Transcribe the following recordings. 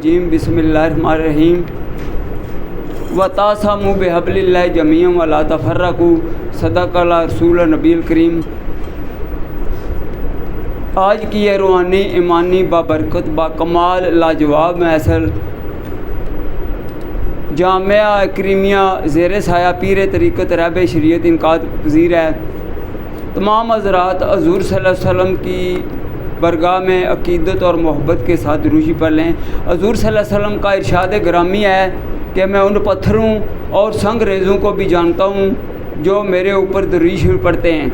الرجیم بسم اللہ الرحمن الرحیم وَتَعْصَمُوا بِحَبْلِ اللَّهِ جَمِيعًا وَلَا تَفَرَّقُوا صدق اللہ رسول نبی الکریم۔ آج کی یہ روحانی ایمانی بابرکت باکمال لاجواب محفل جامعہ کریمیہ زیر سایہ پیر طریقت رہبر شریعت انعقاد پذیر ہے۔ تمام حضرات حضور صلی اللہ علیہ وسلم کی برگاہ میں عقیدت اور محبت کے ساتھ درود پڑھ لیں۔ حضور صلی اللہ علیہ وسلم کا ارشاد گرامی ہے کہ میں ان پتھروں اور سنگ ریزوں کو بھی جانتا ہوں جو میرے اوپر درود شریف پڑھتے ہیں۔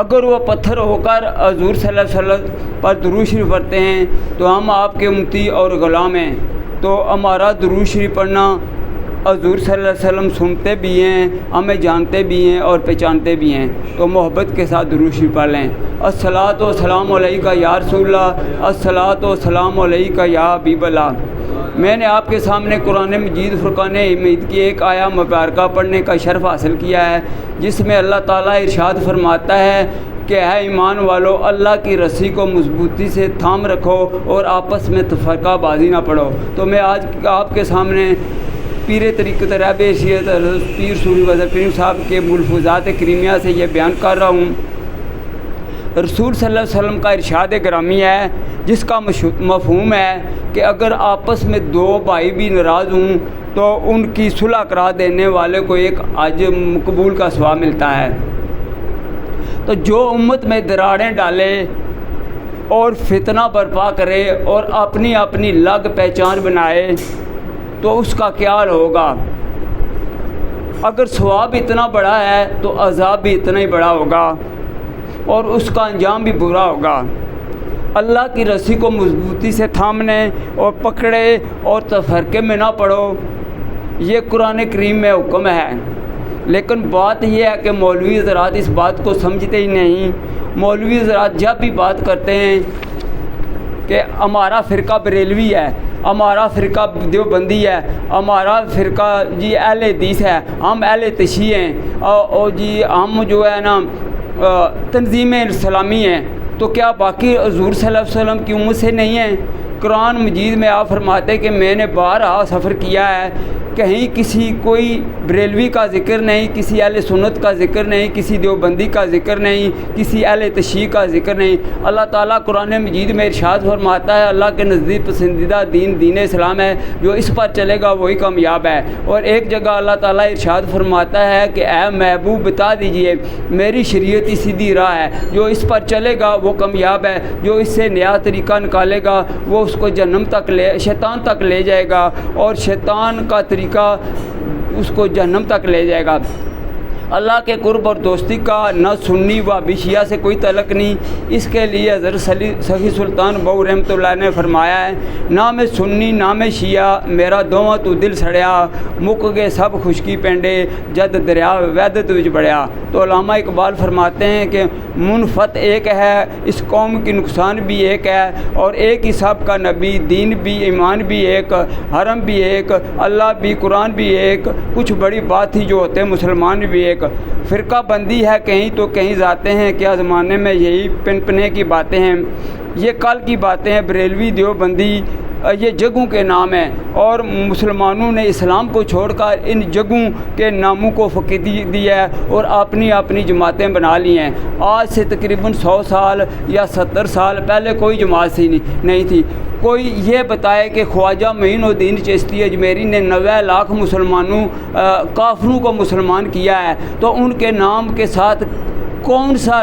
اگر وہ پتھر ہو کر حضور صلی اللہ علیہ وسلم پر درود شریف پڑھتے ہیں تو ہم آپ کے امتی اور غلام ہیں، تو ہمارا درود شریف پڑھنا حضور صلی اللہ علیہ وسلم سنتے بھی ہیں، ہمیں جانتے بھی ہیں اور پہچانتے بھی ہیں، تو محبت کے ساتھ درود شریف پڑھ لیں۔ الصلاۃ والسلام علیکہ یا رسول اللہ، الصلاۃ والسلام علیکہ یا حبیب اللہ۔ میں نے آپ کے سامنے قرآن مجید فرقان حمید کی ایک آیہ مبارکہ پڑھنے کا شرف حاصل کیا ہے، جس میں اللہ تعالیٰ ارشاد فرماتا ہے کہ اے ایمان والو، اللہ کی رسی کو مضبوطی سے تھام رکھو اور آپس میں تفرقہ بازی نہ پڑھو۔ تو میں آج آپ کے سامنے پیر طریقت رہبر شریعت پیر سوری وزیر کریم صاحب کے ملفوظات کریمیہ سے یہ بیان کر رہا ہوں۔ رسول صلی اللہ علیہ وسلم کا ارشاد گرامی ہے، جس کا مفہوم ہے کہ اگر آپس میں دو بھائی بھی ناراض ہوں تو ان کی صلح کرا دینے والے کو ایک اجر مقبول کا ثواب ملتا ہے۔ تو جو امت میں دراڑیں ڈالے اور فتنہ برپا کرے اور اپنی اپنی لگ پہچان بنائے تو اس کا کیا حال ہوگا؟ اگر ثواب اتنا بڑا ہے تو عذاب بھی اتنا ہی بڑا ہوگا اور اس کا انجام بھی برا ہوگا۔ اللہ کی رسی کو مضبوطی سے تھامنے اور پکڑے اور تفرقے میں نہ پڑو، یہ قرآن کریم میں حکم ہے۔ لیکن بات یہ ہے کہ مولوی حضرات اس بات کو سمجھتے ہی نہیں۔ مولوی حضرات جب بھی بات کرتے ہیں کہ ہمارا فرقہ بریلوی ہے، ہمارا فرقہ دیوبندی ہے، ہمارا فرقہ جی اہل حدیث ہے، ہم اہل تشیع ہیں، اور جی ہم جو ہے نا تنظیم اسلامی ہیں، تو کیا باقی حضور صلی اللہ علیہ وسلم کی امت سے نہیں ہیں؟ قرآن مجید میں آپ فرماتے کہ میں نے بارہا سفر کیا ہے، کہیں کسی کوئی بریلوی کا ذکر نہیں، کسی اہل سنت کا ذکر نہیں، کسی دیوبندی کا ذکر نہیں، کسی اہل تشیع کا ذکر نہیں۔ اللہ تعالیٰ قرآن مجید میں ارشاد فرماتا ہے اللہ کے نزدیک پسندیدہ دین اسلام ہے، جو اس پر چلے گا وہی کامیاب ہے۔ اور ایک جگہ اللہ تعالیٰ ارشاد فرماتا ہے کہ اے محبوب بتا دیجئے میری شریعت ہی سیدھی راہ ہے، جو اس پر چلے گا وہ کامیاب ہے، جو اس سے نیا طریقہ نکالے گا وہ اس کو جہنم تک شیطان تک لے جائے گا، اور شیطان کا طریقہ اس کو جہنم تک لے جائے گا۔ اللہ کے قرب اور دوستی کا نہ سنی و شیعہ سے کوئی تعلق نہیں۔ اس کے لیے حضرت سخی سلطان بہو رحمۃ اللہ نے فرمایا ہے، نہ میں سنی نہ میں شیعہ، میرا دوواں تو دل سڑیا، مک گئے سب خشکی پینڈے، جد دریا ویدت وچ بڑھیا۔ تو علامہ اقبال فرماتے ہیں کہ منفت ایک ہے، اس قوم کی نقصان بھی ایک ہے، اور ایک ہی سب کا نبی، دین بھی ایمان بھی ایک، حرم بھی ایک، اللہ بھی قرآن بھی ایک، کچھ بڑی بات تھی جو ہوتے مسلمان بھی ایک۔ فرقہ بندی ہے کہیں تو کہیں ذاتیں ہیں، کیا زمانے میں یہی پنے کی باتیں ہیں، یہ کل کی باتیں ہیں۔ بریلوی دیوبندی یہ جگہوں کے نام ہیں، اور مسلمانوں نے اسلام کو چھوڑ کر ان جگہوں کے ناموں کو فقیدی دی ہے اور اپنی اپنی جماعتیں بنا لی ہیں۔ آج سے تقریباً 100 سال یا 70 سال پہلے کوئی جماعت نہیں تھی۔ کوئی یہ بتائے کہ خواجہ معین الدین چشتی اجمیری نے 90 لاکھ مسلمانوں کافروں کو مسلمان کیا ہے، تو ان کے نام کے ساتھ کون سا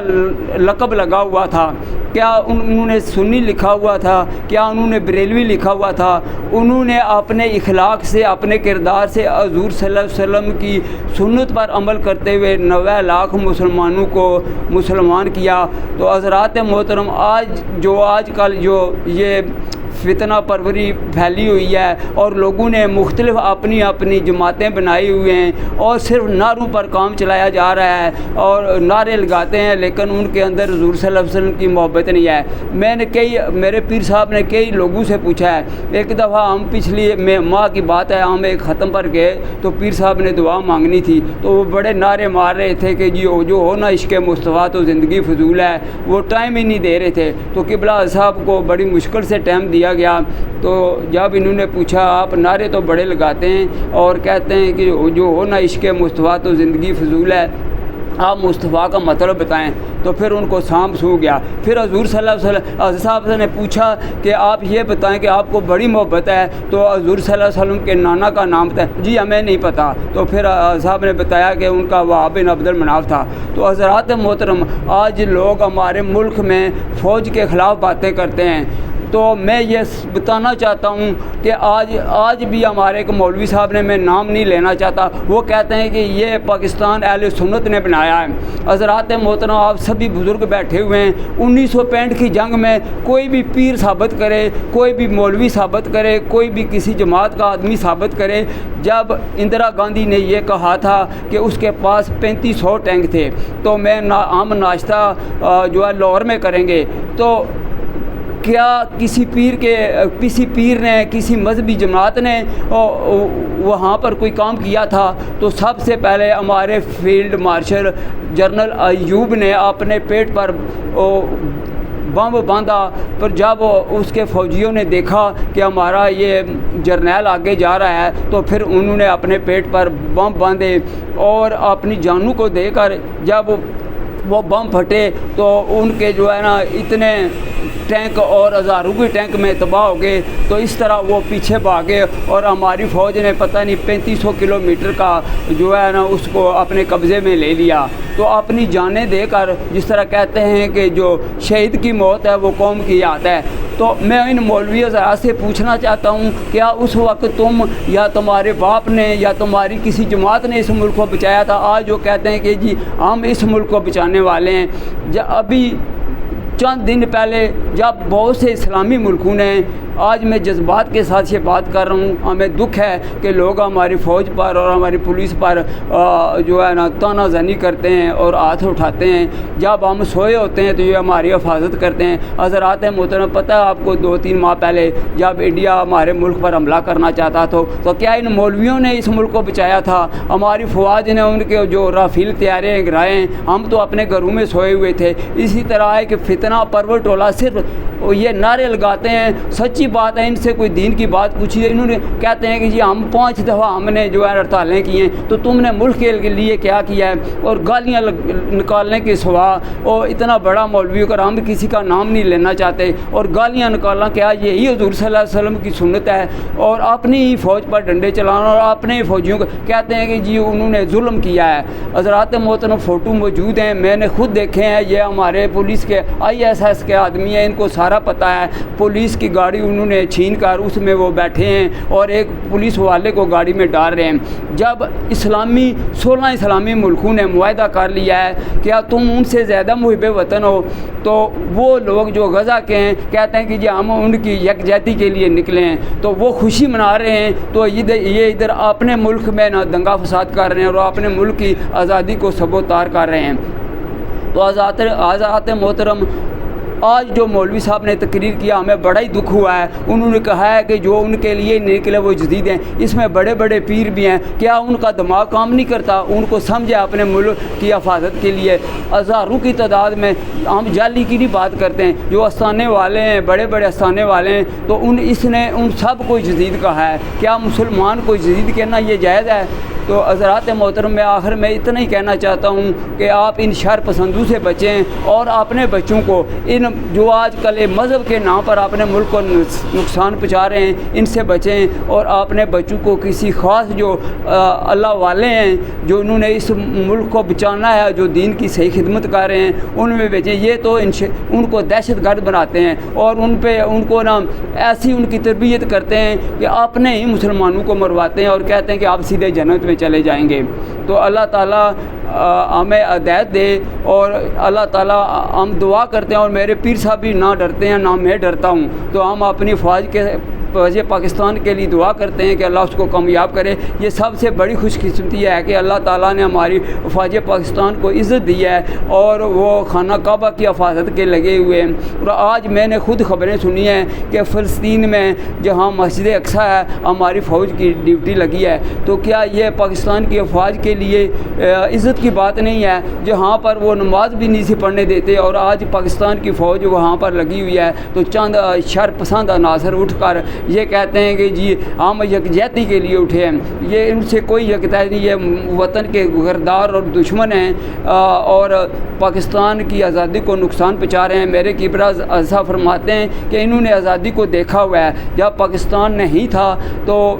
لقب لگا ہوا تھا؟ کیا انہوں نے سنی لکھا ہوا تھا؟ کیا انہوں نے بریلوی لکھا ہوا تھا؟ انہوں نے اپنے اخلاق سے، اپنے کردار سے حضور صلی اللہ علیہ وسلم کی سنت پر عمل کرتے ہوئے 90 لاکھ مسلمانوں کو مسلمان کیا۔ تو حضرات محترم، آج کل جو یہ فتنہ پروری پھیلی ہوئی ہے اور لوگوں نے مختلف اپنی اپنی جماعتیں بنائی ہوئی ہیں اور صرف نعروں پر کام چلایا جا رہا ہے اور نعرے لگاتے ہیں، لیکن ان کے اندر حضور صلی اللہ علیہ وسلم کی محبت نہیں ہے۔ میں نے میرے پیر صاحب نے کئی لوگوں سے پوچھا ہے، ایک دفعہ ہم پچھلی ماہ کی بات ہے، ہم ایک ختم پر گئے تو پیر صاحب نے دعا مانگنی تھی تو وہ بڑے نعرے مار رہے تھے کہ جی جو ہو نا عشق مصطفیٰ تو زندگی فضول ہے، وہ ٹائم ہی نہیں دے رہے تھے۔ تو قبلہ صاحب کو بڑی مشکل سے ٹائم دیا گیا، تو جب انہوں نے پوچھا آپ نعرے تو بڑے لگاتے ہیں اور کہتے ہیں کہ جو ہو نا عشق مصطفیٰ تو زندگی فضول ہے، آپ مصطفیٰ کا مطلب بتائیں۔ تو پھر ان کو سانپ سو گیا۔ پھر حضور صلی اللہ علیہ وسلم حضرت صاحب نے پوچھا کہ آپ یہ بتائیں کہ آپ کو بڑی محبت ہے، تو حضور صلی اللہ علیہ وسلم کے نانا کا نام بتائیں۔ جی ہمیں نہیں پتہ۔ تو پھر صاحب نے بتایا کہ ان کا وہاب بن عبد المناف تھا۔ تو حضرات محترم، آج لوگ ہمارے ملک میں فوج کے خلاف باتیں کرتے ہیں، تو میں یہ بتانا چاہتا ہوں کہ آج بھی ہمارے ایک مولوی صاحب نے، میں نام نہیں لینا چاہتا، وہ کہتے ہیں کہ یہ پاکستان اہل سنت نے بنایا ہے۔ حضرات محترم، آپ سبھی بزرگ بیٹھے ہوئے ہیں، 1965 کی جنگ میں کوئی بھی پیر ثابت کرے، کوئی بھی مولوی ثابت کرے، کوئی بھی کسی جماعت کا آدمی ثابت کرے، جب اندرا گاندھی نے یہ کہا تھا کہ اس کے پاس 3500 ٹینک تھے، تو ہم ناشتہ جو ہے لاہور میں کریں گے، تو کیا کسی پیر نے، کسی مذہبی جماعت نے وہاں پر کوئی کام کیا تھا؟ تو سب سے پہلے ہمارے فیلڈ مارشل جنرل ایوب نے اپنے پیٹ پر بم باندھا، پر جب اس کے فوجیوں نے دیکھا کہ ہمارا یہ جرنیل آگے جا رہا ہے، تو پھر انہوں نے اپنے پیٹ پر بم باندھے اور اپنی جانوں کو دے کر جب وہ بم پھٹے تو ان کے جو ہے نا اتنے ٹینک اور ہزاروں کے ٹینک میں تباہ ہو گئے۔ تو اس طرح وہ پیچھے بھاگے اور ہماری فوج نے پتہ نہیں 3500 کلومیٹر کا جو ہے نا اس کو اپنے قبضے میں لے لیا۔ تو اپنی جانیں دے کر، جس طرح کہتے ہیں کہ جو شہید کی موت ہے وہ قوم کی یاد ہے، تو میں ان مولوی حضرات سے پوچھنا چاہتا ہوں، کیا اس وقت تم یا تمہارے باپ نے یا تمہاری کسی جماعت نے اس ملک کو بچایا تھا؟ آج وہ کہتے ہیں کہ جی ہم اس ملک کو بچانے والے ہیں۔ ابھی چند دن پہلے جب بہت سے اسلامی ملکوں نے، آج میں جذبات کے ساتھ یہ بات کر رہا ہوں، ہمیں دکھ ہے کہ لوگ ہماری فوج پر اور ہماری پولیس پر جو ہے نا تانا زنی کرتے ہیں اور ہاتھ اٹھاتے ہیں۔ جب ہم سوئے ہوتے ہیں تو یہ ہماری حفاظت کرتے ہیں۔ حضرات محترم، پتہ ہے آپ کو 2-3 ماہ پہلے جب انڈیا ہمارے ملک پر حملہ کرنا چاہتا تھا تو کیا ان مولویوں نے اس ملک کو بچایا تھا؟ ہماری فوج نے ان کے جو رافیل طیارے گرائے ہیں، ہم تو اپنے گھروں میں سوئے ہوئے تھے۔ اسی طرح ہے کہ فتنہ پرور ٹولہ صرف یہ نعرے لگاتے ہیں۔ سچی بات ہے، ان سے کوئی دین کی بات پوچھی ہے، انہوں نے کہتے ہیں کہ جی ہم 5 دفعہ ہم نے جو ہے ہڑتالیں کی ہیں، تو تم نے ملک کے لیے کیا کیا ہے؟ اور گالیاں نکالنے کے سوا، اور اتنا بڑا مولوی کر ہم کسی کا نام نہیں لینا چاہتے اور گالیاں نکالنا، کیا یہی حضور صلی اللہ علیہ وسلم کی سنت ہے؟ اور اپنی ہی فوج پر ڈنڈے چلانا اور اپنے ہی فوجیوں کو کہتے ہیں کہ جی انہوں نے ظلم کیا ہے۔ حضرات محترم، فوٹو موجود ہیں، میں نے خود دیکھے ہیں، یہ ہمارے پولیس کے ISS کے آدمی ہیں، ان کو سارا پتہ ہے۔ پولیس کی گاڑی انہوں نے چھین کر اس میں وہ بیٹھے ہیں اور ایک پولیس والے کو گاڑی میں ڈال رہے ہیں۔ جب 16 اسلامی ملکوں نے معاہدہ کر لیا ہے کہ تم ان سے زیادہ محب وطن ہو، تو وہ لوگ جو غزہ کے ہیں کہتے ہیں کہ جی ہم ان کی یکجہتی کے لیے نکلے ہیں، تو وہ خوشی منا رہے ہیں، تو یہ ادھر اپنے ملک میں نہ دنگا فساد کر رہے ہیں اور اپنے ملک کی آزادی کو سبوتار کر رہے ہیں۔ تو حضرات محترم، آج جو مولوی صاحب نے تقریر کیا ہمیں بڑا ہی دکھ ہوا ہے۔ انہوں نے کہا ہے کہ جو ان کے لیے نکلے وہ جدید ہیں، اس میں بڑے بڑے پیر بھی ہیں، کیا ان کا دماغ کام نہیں کرتا؟ ان کو سمجھے اپنے ملک کی حفاظت کے لیے ہزاروں کی تعداد میں، ہم جعلی کی نہیں بات کرتے ہیں، جو استانے والے ہیں، بڑے بڑے استانے والے ہیں، تو اس نے ان سب کو جدید کہا ہے۔ کیا مسلمان کو جدید کہنا یہ جائز ہے؟ تو حضرات محترم، میں آخر میں اتنا ہی کہنا چاہتا ہوں کہ آپ ان شر پسندوں سے بچیں اور اپنے بچوں کو ان جو آج کل مذہب کے نام پر اپنے ملک کو نقصان پہنچا رہے ہیں ان سے بچیں، اور اپنے بچوں کو کسی خاص جو اللہ والے ہیں جو انہوں نے اس ملک کو بچانا ہے، جو دین کی صحیح خدمت کر رہے ہیں، ان میں بھیجیں۔ یہ تو ان کو دہشت گرد بناتے ہیں اور ان کو نا ایسی ان کی تربیت کرتے ہیں کہ اپنے ہی مسلمانوں کو مرواتے ہیں اور کہتے ہیں کہ آپ سیدھے جنت میں چلے جائیں گے۔ تو اللہ تعالیٰ ہمیں ہدایت دے، اور اللہ تعالیٰ ہم دعا کرتے ہیں، اور میرے پیر صاحب بھی نہ ڈرتے ہیں، نہ میں ڈرتا ہوں، تو ہم اپنی فوج پاکستان کے لیے دعا کرتے ہیں کہ اللہ اس کو کامیاب کرے۔ یہ سب سے بڑی خوش قسمتی ہے کہ اللہ تعالیٰ نے ہماری فوج پاکستان کو عزت دی ہے اور وہ خانہ کعبہ کی حفاظت کے لگے ہوئے ہیں۔ اور آج میں نے خود خبریں سنی ہیں کہ فلسطین میں جہاں مسجد اقصیٰ ہے ہماری فوج کی ڈیوٹی لگی ہے، تو کیا یہ پاکستان کی افواج کے لیے عزت کی بات نہیں ہے؟ جہاں پر وہ نماز بھی نہیں سی پڑھنے دیتے اور آج پاکستان کی فوج وہاں پر لگی ہوئی ہے، تو چند شر پسند عناصر اٹھ کر یہ کہتے ہیں کہ جی ہم یکجہتی کے لیے اٹھے ہیں۔ یہ ان سے کوئی یکجہتی نہیں، یہ وطن کے غدار اور دشمن ہیں اور پاکستان کی آزادی کو نقصان پہنچا رہے ہیں۔ میرے کبریٰ اعضاء فرماتے ہیں کہ انہوں نے آزادی کو دیکھا ہوا ہے، جب پاکستان نہیں تھا تو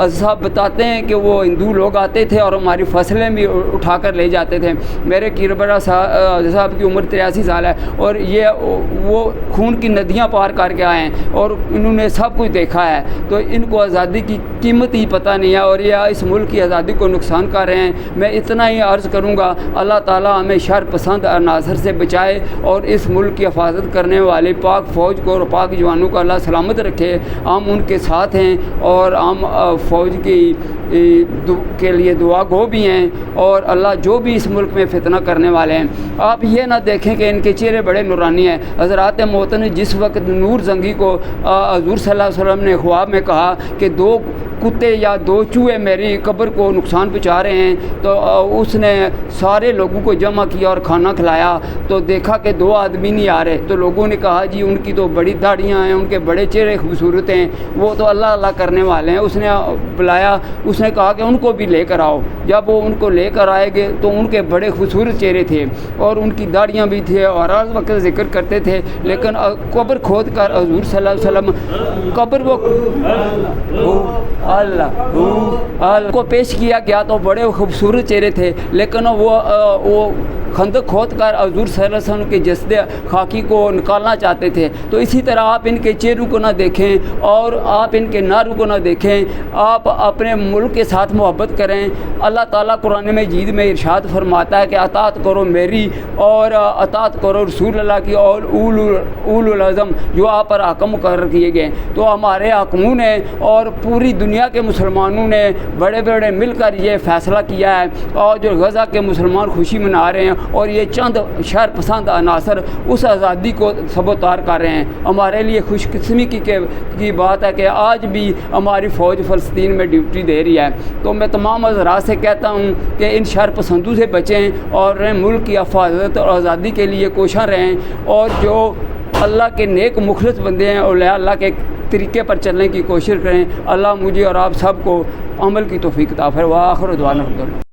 صاحب بتاتے ہیں کہ وہ ہندو لوگ آتے تھے اور ہماری فصلیں بھی اٹھا کر لے جاتے تھے۔ میرے کبریٰ صاحب کی عمر 83 سال ہے اور یہ وہ خون کی ندیاں پار کر کے آئے ہیں اور انہوں نے سب کچھ دیکھا ہے، تو ان کو آزادی کی قیمت ہی پتہ نہیں ہے اور یہ اس ملک کی آزادی کو نقصان کر رہے ہیں۔ میں اتنا ہی عرض کروں گا، اللہ تعالیٰ ہمیں شر پسند عناصر سے بچائے اور اس ملک کی حفاظت کرنے والے پاک فوج کو اور پاک جوانوں کو اللہ سلامت رکھے۔ ہم ان کے ساتھ ہیں اور ہم فوج کے لیے دعا گو بھی ہیں، اور اللہ جو بھی اس ملک میں فتنہ کرنے والے ہیں، آپ یہ نہ دیکھیں کہ ان کے چہرے بڑے نورانی ہیں۔ حضرات محترم نے جس وقت نور زنگی کو حضور صلی اللہ علیہ وسلم نے خواب میں کہا کہ 2 کتے یا 2 چوہے میری قبر کو نقصان پہنچا رہے ہیں، تو اس نے سارے لوگوں کو جمع کیا اور کھانا کھلایا، تو دیکھا کہ 2 آدمی نہیں آ رہے، تو لوگوں نے کہا جی ان کی تو بڑی داڑیاں ہیں، ان کے بڑے چہرے خوبصورت ہیں، وہ تو اللہ اللہ کرنے والے ہیں۔ اس نے بلایا، اس نے کہا کہ ان کو بھی لے کر آؤ۔ جب وہ ان کو لے کر آئے گے تو ان کے بڑے خوبصورت چہرے تھے اور ان کی داڑیاں بھی تھے اور ہر وقت ذکر کرتے تھے، لیکن قبر کھود کر حضور صلی اللہ علیہ وسلم قبر اللہ کو پیش کیا گیا تو بڑے خوبصورت چہرے تھے، لیکن وہ خندق کھود کر حضور صلی اللہ علیہ وسلم کے جسد خاکی کو نکالنا چاہتے تھے۔ تو اسی طرح آپ ان کے چہروں کو نہ دیکھیں اور آپ ان کے نعروں کو نہ دیکھیں، آپ اپنے ملک کے ساتھ محبت کریں۔ اللہ تعالیٰ قرآن مجید میں ارشاد فرماتا ہے کہ اطاعت کرو میری اور اطاعت کرو رسول اللہ کی اور اولو العزم جو آپ پر حکم مقرر کیے گئے۔ تو ہمارے حاکموں نے اور پوری دنیا کے مسلمانوں نے بڑے بڑے مل کر یہ فیصلہ کیا ہے، اور جو غزہ کے مسلمان خوشی منا رہے ہیں اور یہ چند شر پسند عناصر اس آزادی کو سبوتار کر رہے ہیں۔ ہمارے لیے خوش قسمی کی بات ہے کہ آج بھی ہماری فوج فلسطین میں ڈیوٹی دے رہی ہے۔ تو میں تمام حضرات سے کہتا ہوں کہ ان شر پسندوں سے بچیں اور ملک کی حفاظت اور آزادی کے لیے کوشاں رہیں، اور جو اللہ کے نیک مخلص بندے ہیں اولیاء اللہ کے طریقے پر چلنے کی کوشش کریں۔ اللہ مجھے اور آپ سب کو عمل کی توفیق عطا فرمائے۔ وآخر دعوانا الحمدللہ۔